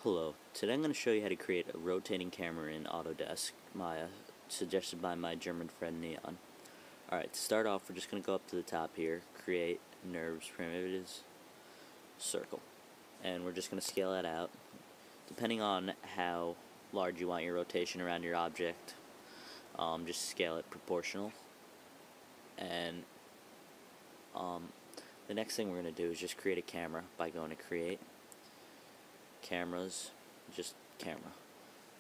Hello, today I'm going to show you how to create a rotating camera in Autodesk Maya, suggested by my German friend Neon. Alright, to start off, we're just going to go up to the top here, create NURBS primitives, circle. And we're just going to scale that out. Depending on how large you want your rotation around your object, just scale it proportional. And the next thing we're going to do is just create a camera by going to create, cameras, just camera.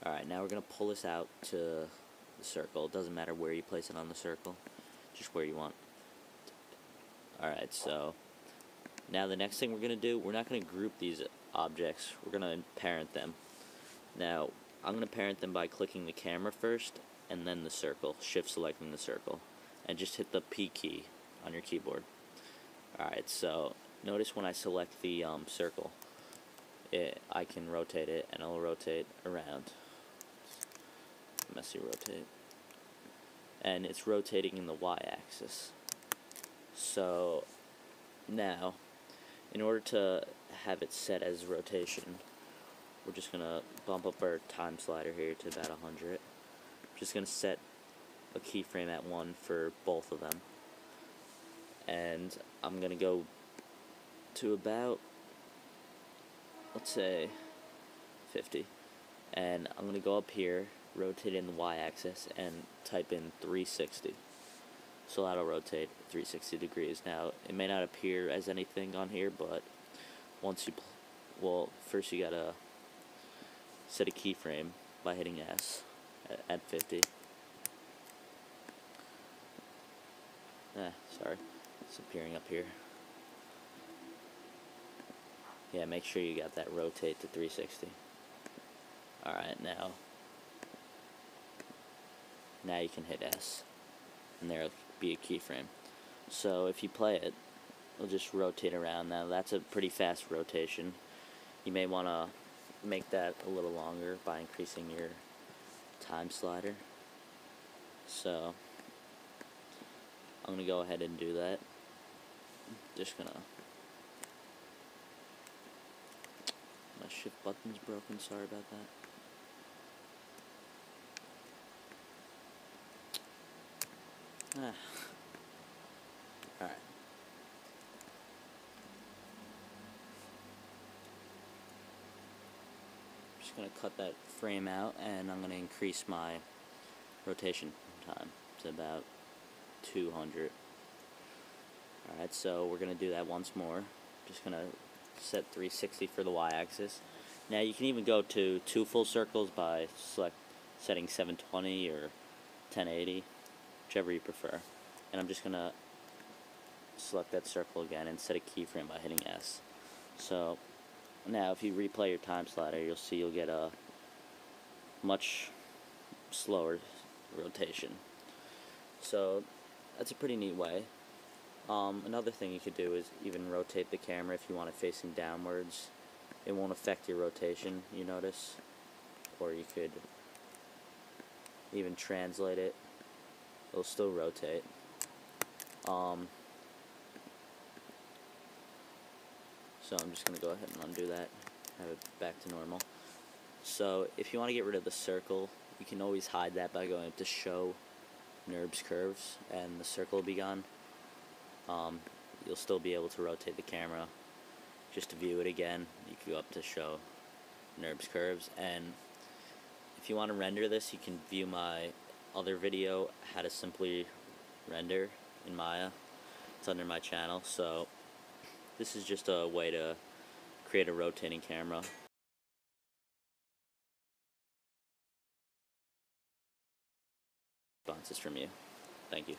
Alright, now we're going to pull this out to the circle. It doesn't matter where you place it on the circle, just where you want. Alright, so now the next thing we're going to do, we're not going to group these objects, we're going to parent them. Now, I'm going to parent them by clicking the camera first, and then the circle, shift selecting the circle, and just hit the P key on your keyboard. Alright, so notice when I select the circle, I can rotate it, and it'll rotate around. Messy rotate. And it's rotating in the y-axis. So now, in order to have it set as rotation, we're just going to bump up our time slider here to about 100. Just going to set a keyframe at 1 for both of them. And I'm going to go to about, let's say 50, and I'm going to go up here, rotate in the y-axis, and type in 360. So that'll rotate 360 degrees. Now, it may not appear as anything on here, but once you, first you gotta set a keyframe by hitting S at 50. Sorry, it's appearing up here. Yeah, make sure you got that rotate to 360. Alright, now you can hit S, and there'll be a keyframe. So if you play it, it'll just rotate around. Now that's a pretty fast rotation. You may want to make that a little longer by increasing your time slider. So I'm going to go ahead and do that. Just going to... My shift button's broken, sorry about that. Alright. Just going to cut that frame out, and I'm going to increase my rotation time to about 200. Alright, so we're going to do that once more. Just going to set 360 for the y-axis. Now you can even go to 2 full circles by setting 720 or 1080, whichever you prefer. And I'm just going to select that circle again and set a keyframe by hitting S. So now if you replay your time slider, you'll see you'll get a much slower rotation. So that's a pretty neat way. Another thing you could do is even rotate the camera if you want it facing downwards. It won't affect your rotation, you notice. Or you could even translate it. It'll still rotate. So I'm just going to go ahead and undo that, have it back to normal. So if you want to get rid of the circle, you can always hide that by going up to Show NURBS Curves, and the circle will be gone. You'll still be able to rotate the camera. Just to view it again, you can go up to Show NURBS Curves, and if you want to render this, you can view my other video, how to simply render in Maya. It's under my channel. So this is just a way to create a rotating camera. Responses from you. Thank you.